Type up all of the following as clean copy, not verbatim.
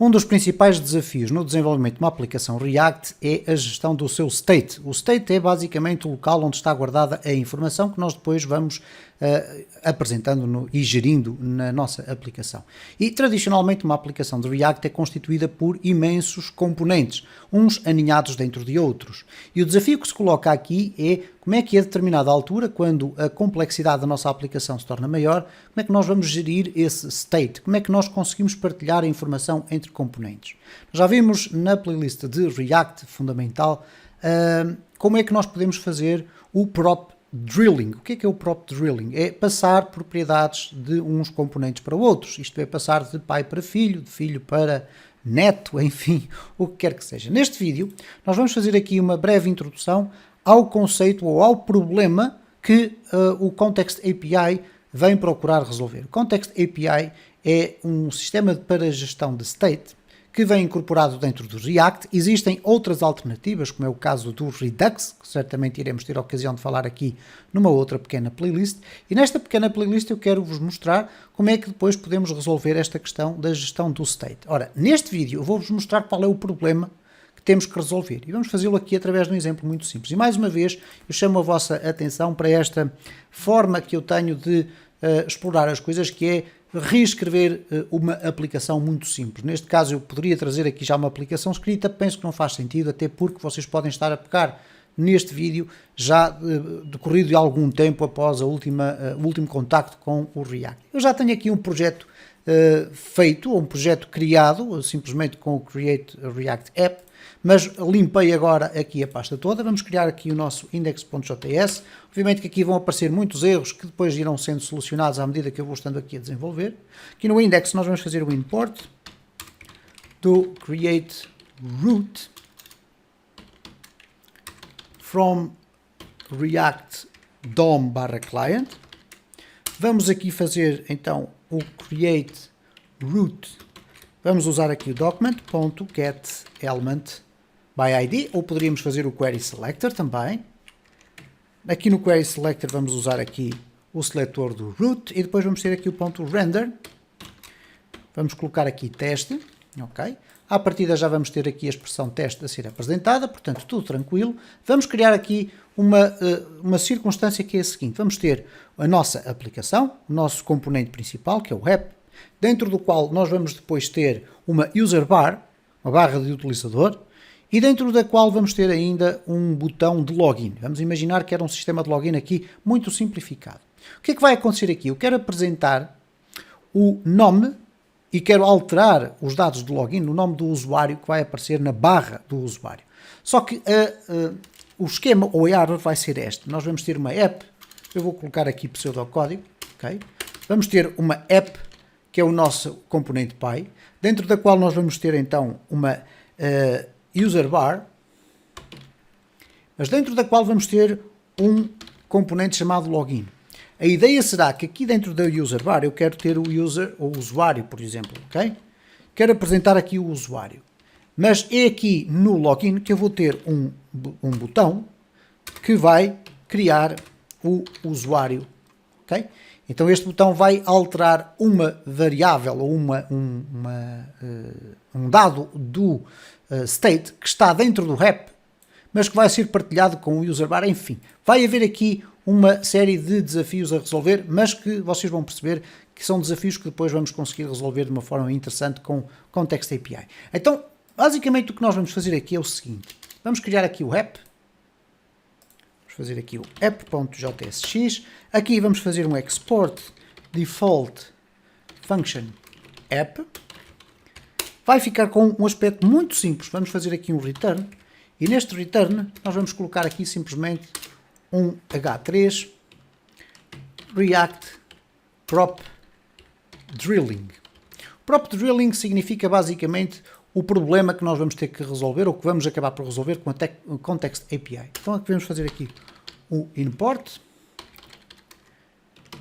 Um dos principais desafios no desenvolvimento de uma aplicação React é a gestão do seu state. O state é basicamente o local onde está guardada a informação que nós depois vamos apresentando e gerindo na nossa aplicação. E tradicionalmente uma aplicação de React é constituída por imensos componentes, uns aninhados dentro de outros. E o desafio que se coloca aqui é como é que a determinada altura, quando a complexidade da nossa aplicação se torna maior, como é que nós vamos gerir esse state? Como é que nós conseguimos partilhar a informação entre componentes? Já vimos na playlist de React fundamental como é que nós podemos fazer o prop drilling. O que é o prop drilling? É passar propriedades de uns componentes para outros. Isto é passar de pai para filho, de filho para neto, enfim, o que quer que seja. Neste vídeo, nós vamos fazer aqui uma breve introdução ao conceito ou ao problema que o Context API vem procurar resolver. O Context API é um sistema para gestão de state que vem incorporado dentro do React. Existem outras alternativas, como é o caso do Redux, que certamente iremos ter a ocasião de falar aqui numa outra pequena playlist. E nesta pequena playlist eu quero vos mostrar como é que depois podemos resolver esta questão da gestão do state. Ora, neste vídeo eu vou-vos mostrar qual é o problema que temos que resolver. E vamos fazê-lo aqui através de um exemplo muito simples. E mais uma vez eu chamo a vossa atenção para esta forma que eu tenho de explorar as coisas, que é reescrever uma aplicação muito simples. Neste caso eu poderia trazer aqui já uma aplicação escrita, penso que não faz sentido, até porque vocês podem estar a pegar neste vídeo já decorrido de algum tempo após o último contacto com o React. Eu já tenho aqui um projeto feito, ou um projeto criado, simplesmente com o Create React App, mas limpei agora aqui a pasta toda. Vamos criar aqui o nosso index.js. Obviamente que aqui vão aparecer muitos erros que depois irão sendo solucionados à medida que eu vou estando aqui a desenvolver. Aqui no index nós vamos fazer o import do create root from react DOM/client. Vamos aqui fazer então o create root. Vamos usar aqui o document.getElement by ID, ou poderíamos fazer o query selector também. Aqui no query selector vamos usar aqui o seletor do root e depois vamos ter aqui o ponto render. Vamos colocar aqui teste, ok? À partida já vamos ter aqui a expressão teste a ser apresentada, portanto tudo tranquilo. Vamos criar aqui uma circunstância que é a seguinte: vamos ter a nossa aplicação, o nosso componente principal, que é o app, dentro do qual nós vamos depois ter uma user bar, uma barra de utilizador, e dentro da qual vamos ter ainda um botão de login. Vamos imaginar que era um sistema de login aqui muito simplificado. O que é que vai acontecer aqui? Eu quero apresentar o nome e quero alterar os dados de login no nome do usuário que vai aparecer na barra do usuário. Só que o esquema ou a error vai ser este. Nós vamos ter uma app, eu vou colocar aqui pseudocódigo, ok? Vamos ter uma app, que é o nosso componente pai, dentro da qual nós vamos ter então uma user bar, mas dentro da qual vamos ter um componente chamado login. A ideia será que aqui dentro da user bar eu quero ter o usuário, por exemplo, ok? Quero apresentar aqui o usuário, mas é aqui no login que eu vou ter um botão que vai criar o usuário, ok? Então este botão vai alterar uma variável ou um dado do state que está dentro do app, mas que vai ser partilhado com o user bar. Enfim, vai haver aqui uma série de desafios a resolver, mas que vocês vão perceber que são desafios que depois vamos conseguir resolver de uma forma interessante com Context API. Então, basicamente o que nós vamos fazer aqui é o seguinte: vamos criar aqui o app. Fazer aqui o app.jsx, aqui vamos fazer um export default function app, vai ficar com um aspecto muito simples. Vamos fazer aqui um return, e neste return nós vamos colocar aqui simplesmente um h3 react prop drilling. Prop drilling significa basicamente o problema que nós vamos ter que resolver, ou que vamos acabar por resolver com a Context API. Então vamos fazer aqui o import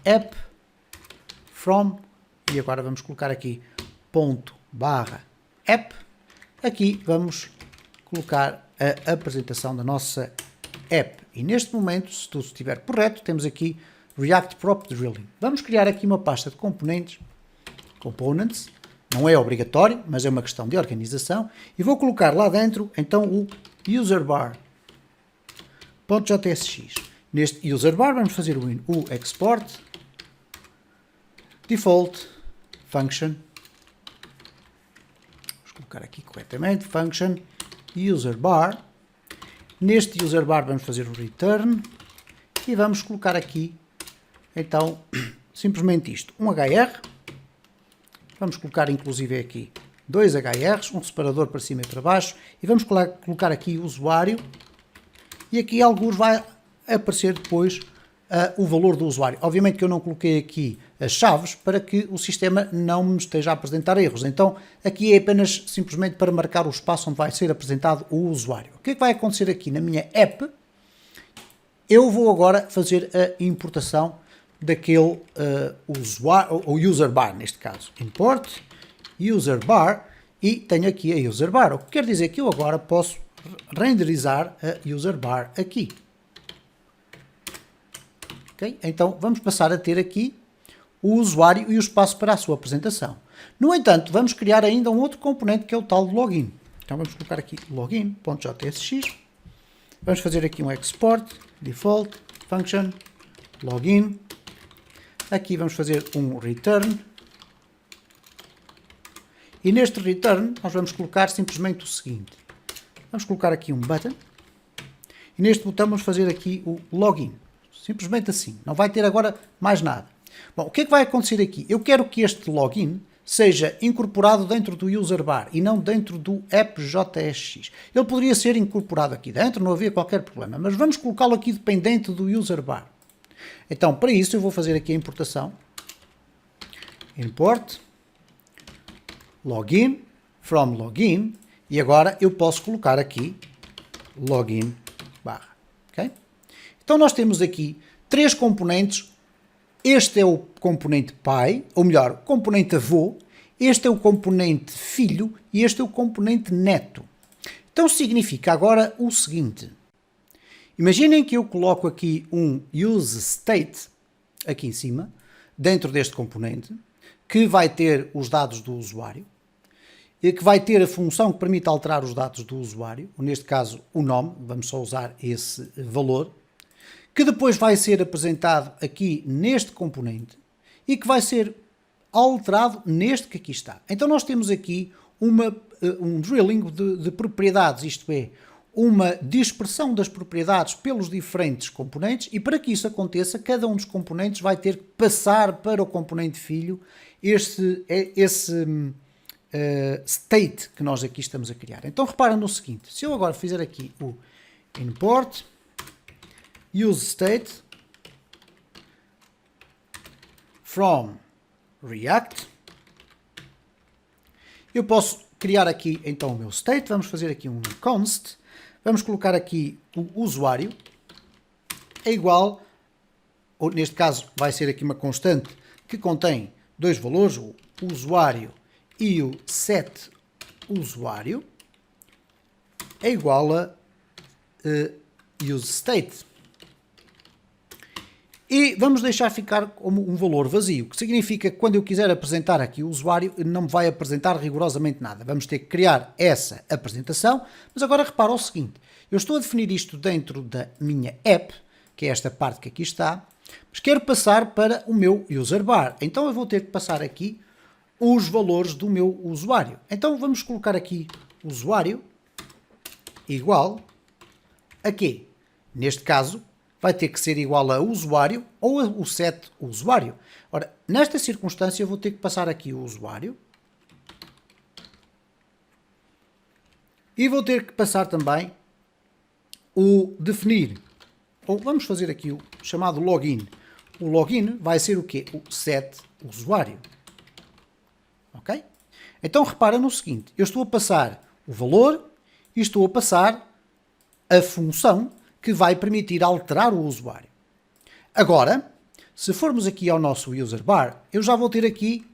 app from, e agora vamos colocar aqui ./app. Aqui vamos colocar a apresentação da nossa app. E neste momento, se tudo estiver correto, temos aqui React Prop Drilling. Vamos criar aqui uma pasta de componentes, components, Não é obrigatório, mas é uma questão de organização. E vou colocar lá dentro, então, o userbar.jsx. Neste userbar vamos fazer o export default function. Vamos colocar aqui corretamente, function userbar. Neste userbar vamos fazer o return e vamos colocar aqui, então, simplesmente isto, um HR. Vamos colocar inclusive aqui 2 HRs, um separador para cima e para baixo, e vamos colocar aqui o usuário, e aqui alguns vai aparecer depois o valor do usuário. Obviamente que eu não coloquei aqui as chaves para que o sistema não me esteja a apresentar erros. Então aqui é apenas simplesmente para marcar o espaço onde vai ser apresentado o usuário. O que é que vai acontecer aqui na minha app? Eu vou agora fazer a importação daquele usuário, ou user bar neste caso. Import user bar e tenho aqui a user bar. O que quer dizer que eu agora posso renderizar a user bar aqui. Okay? Então vamos passar a ter aqui o usuário e o espaço para a sua apresentação. No entanto, vamos criar ainda um outro componente que é o tal de login. Então vamos colocar aqui login.jsx. Vamos fazer aqui um export default function login. Aqui vamos fazer um return. E neste return nós vamos colocar simplesmente o seguinte. Vamos colocar aqui um button. E neste botão vamos fazer aqui o login. Simplesmente assim. Não vai ter agora mais nada. Bom, o que é que vai acontecer aqui? Eu quero que este login seja incorporado dentro do user bar e não dentro do app.jsx. Ele poderia ser incorporado aqui dentro, não havia qualquer problema. Mas vamos colocá-lo aqui dependente do user bar. Então, para isso, eu vou fazer aqui a importação. Import login from login. E agora eu posso colocar aqui login barra. Okay? Então, nós temos aqui 3 componentes. Este é o componente pai, ou melhor, componente avô. Este é o componente filho e este é o componente neto. Então, significa agora o seguinte. Imaginem que eu coloco aqui um useState, aqui em cima, dentro deste componente, que vai ter os dados do usuário, e que vai ter a função que permite alterar os dados do usuário, neste caso o nome, vamos só usar esse valor, que depois vai ser apresentado aqui neste componente e que vai ser alterado neste que aqui está. Então nós temos aqui um drilling de propriedades, isto é, uma dispersão das propriedades pelos diferentes componentes, e para que isso aconteça, cada um dos componentes vai ter que passar para o componente filho esse state que nós aqui estamos a criar. Então repara no seguinte, se eu agora fizer aqui o import useState from React, eu posso criar aqui então o meu state. Vamos fazer aqui um const. Vamos colocar aqui o usuário é igual, ou neste caso vai ser aqui uma constante que contém 2 valores, o usuário e o set usuário, é igual a useState. E vamos deixar ficar como um valor vazio, que significa que quando eu quiser apresentar aqui o usuário, não me vai apresentar rigorosamente nada. Vamos ter que criar essa apresentação, mas agora repara o seguinte, eu estou a definir isto dentro da minha app, que é esta parte que aqui está, mas quero passar para o meu user bar. Então eu vou ter que passar aqui os valores do meu usuário. Então vamos colocar aqui usuário igual a quê? Neste caso, vai ter que ser igual a usuário ou o set usuário. Ora, nesta circunstância eu vou ter que passar aqui o usuário e vou ter que passar também o definir, ou vamos fazer aqui o chamado login. O login vai ser o quê? O set usuário. Ok? Então repara no seguinte, eu estou a passar o valor e estou a passar a função que vai permitir alterar o usuário. Agora, se formos aqui ao nosso user bar, eu já vou ter aqui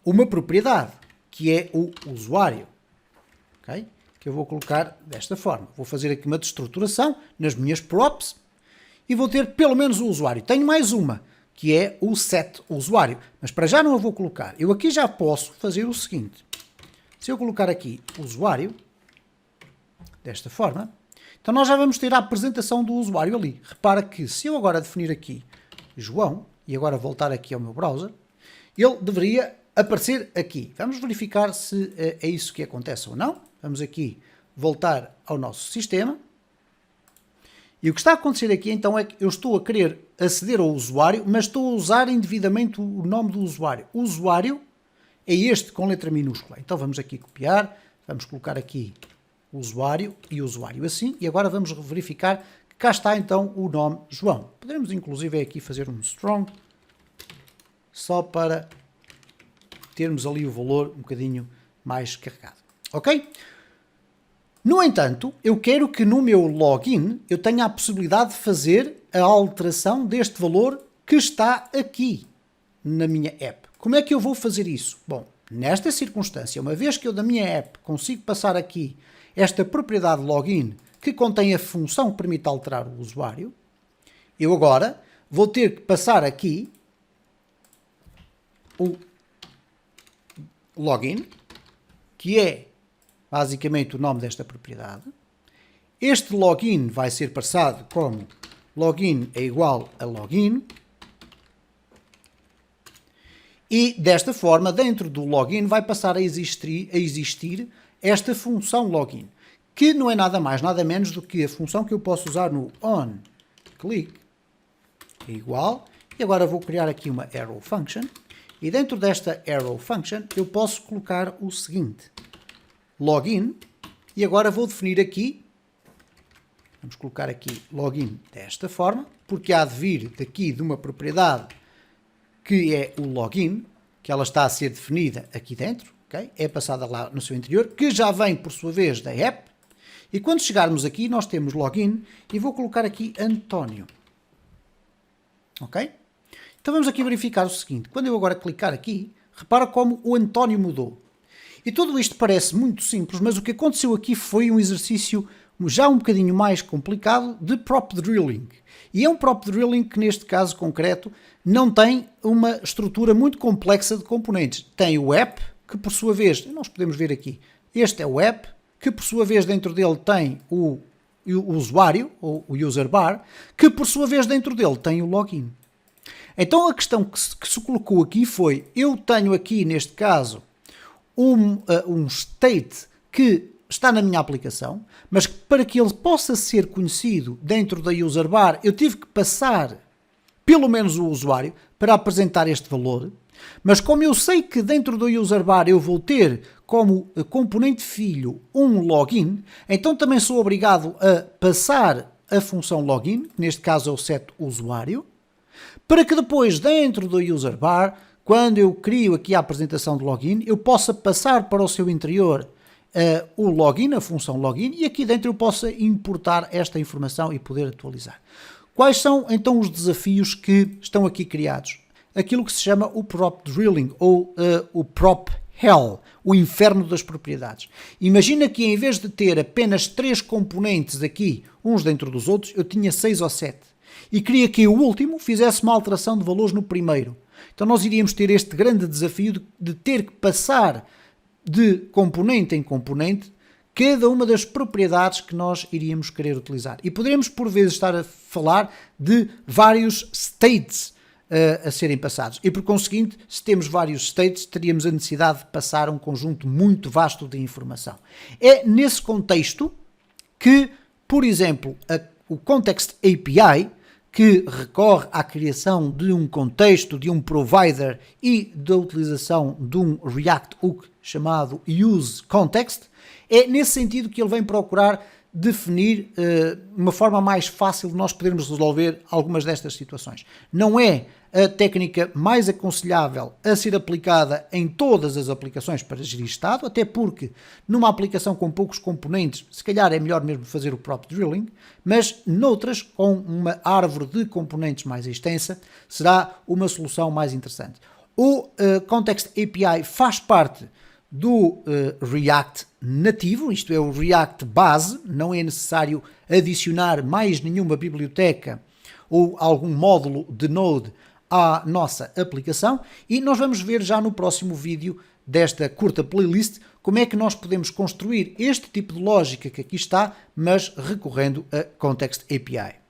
uma propriedade, que é o usuário. Okay? Que eu vou colocar desta forma. Vou fazer aqui uma destruturação nas minhas props e vou ter pelo menos o usuário. Tenho mais uma, que é o set usuário. Mas para já não a vou colocar. Eu aqui já posso fazer o seguinte. Se eu colocar aqui usuário, desta forma, então nós já vamos ter a apresentação do usuário ali. Repara que se eu agora definir aqui João, e agora voltar aqui ao meu browser, ele deveria aparecer aqui. Vamos verificar se é isso que acontece ou não. Vamos aqui voltar ao nosso sistema. E o que está a acontecer aqui então é que eu estou a querer aceder ao usuário, mas estou a usar indevidamente o nome do usuário. O usuário é este com letra minúscula. Então vamos aqui copiar, vamos colocar aqui usuário e usuário assim, e agora vamos verificar que cá está então o nome João. Podemos inclusive aqui fazer um strong, só para termos ali o valor um bocadinho mais carregado. Ok? No entanto, eu quero que no meu login eu tenha a possibilidade de fazer a alteração deste valor que está aqui na minha app. Como é que eu vou fazer isso? Bom, nesta circunstância, uma vez que eu da minha app consigo passar aqui esta propriedade login que contém a função que permite alterar o usuário, eu agora vou ter que passar aqui o login, que é basicamente o nome desta propriedade. Este login vai ser passado como login é igual a login. E desta forma, dentro do login, vai passar a existir esta função login, que não é nada mais, nada menos do que a função que eu posso usar no onClick, é igual, e agora vou criar aqui uma arrow function, e dentro desta arrow function eu posso colocar o seguinte, login, e agora vou definir aqui, vamos colocar aqui login desta forma, porque há de vir daqui de uma propriedade que é o login, que ela está a ser definida aqui dentro, okay? É passada lá no seu interior, que já vem por sua vez da app, e quando chegarmos aqui nós temos login, e vou colocar aqui António. Ok? Então vamos aqui verificar o seguinte, quando eu agora clicar aqui, repara como o António mudou. E tudo isto parece muito simples, mas o que aconteceu aqui foi um exercício já um bocadinho mais complicado de prop drilling. E é um prop drilling que neste caso concreto não tem uma estrutura muito complexa de componentes. Tem o app, que por sua vez, nós podemos ver aqui, este é o app, que por sua vez dentro dele tem o usuário, ou o user bar, que por sua vez dentro dele tem o login. Então a questão que se colocou aqui foi, eu tenho aqui neste caso um state que está na minha aplicação, mas para que ele possa ser conhecido dentro da user bar, eu tive que passar pelo menos o usuário para apresentar este valor, mas como eu sei que dentro do user bar eu vou ter como componente filho um login, então também sou obrigado a passar a função login, que neste caso é o set usuário, para que depois dentro do user bar, quando eu crio aqui a apresentação de login, eu possa passar para o seu interior o login, a função login, e aqui dentro eu possa importar esta informação e poder atualizar. Quais são então os desafios que estão aqui criados? Aquilo que se chama o prop drilling ou o prop hell, o inferno das propriedades. Imagina que em vez de ter apenas 3 componentes aqui, uns dentro dos outros, eu tinha 6 ou 7. E queria que o último fizesse uma alteração de valores no primeiro. Então nós iríamos ter este grande desafio de ter que passar de componente em componente cada uma das propriedades que nós iríamos querer utilizar. E poderemos por vezes estar a falar de vários states a serem passados. E por conseguinte, se temos vários states, teríamos a necessidade de passar um conjunto muito vasto de informação. É nesse contexto que, por exemplo, o Context API, que recorre à criação de um contexto, de um provider e da utilização de um React hook chamado useContext, é nesse sentido que ele vem procurar definir uma forma mais fácil de nós podermos resolver algumas destas situações. Não é a técnica mais aconselhável a ser aplicada em todas as aplicações para gerir estado, até porque numa aplicação com poucos componentes, se calhar é melhor mesmo fazer o prop drilling, mas noutras, com uma árvore de componentes mais extensa, será uma solução mais interessante. O Context API faz parte do React nativo, isto é o React base, não é necessário adicionar mais nenhuma biblioteca ou algum módulo de Node à nossa aplicação e nós vamos ver já no próximo vídeo desta curta playlist como é que nós podemos construir este tipo de lógica que aqui está, mas recorrendo a Context API.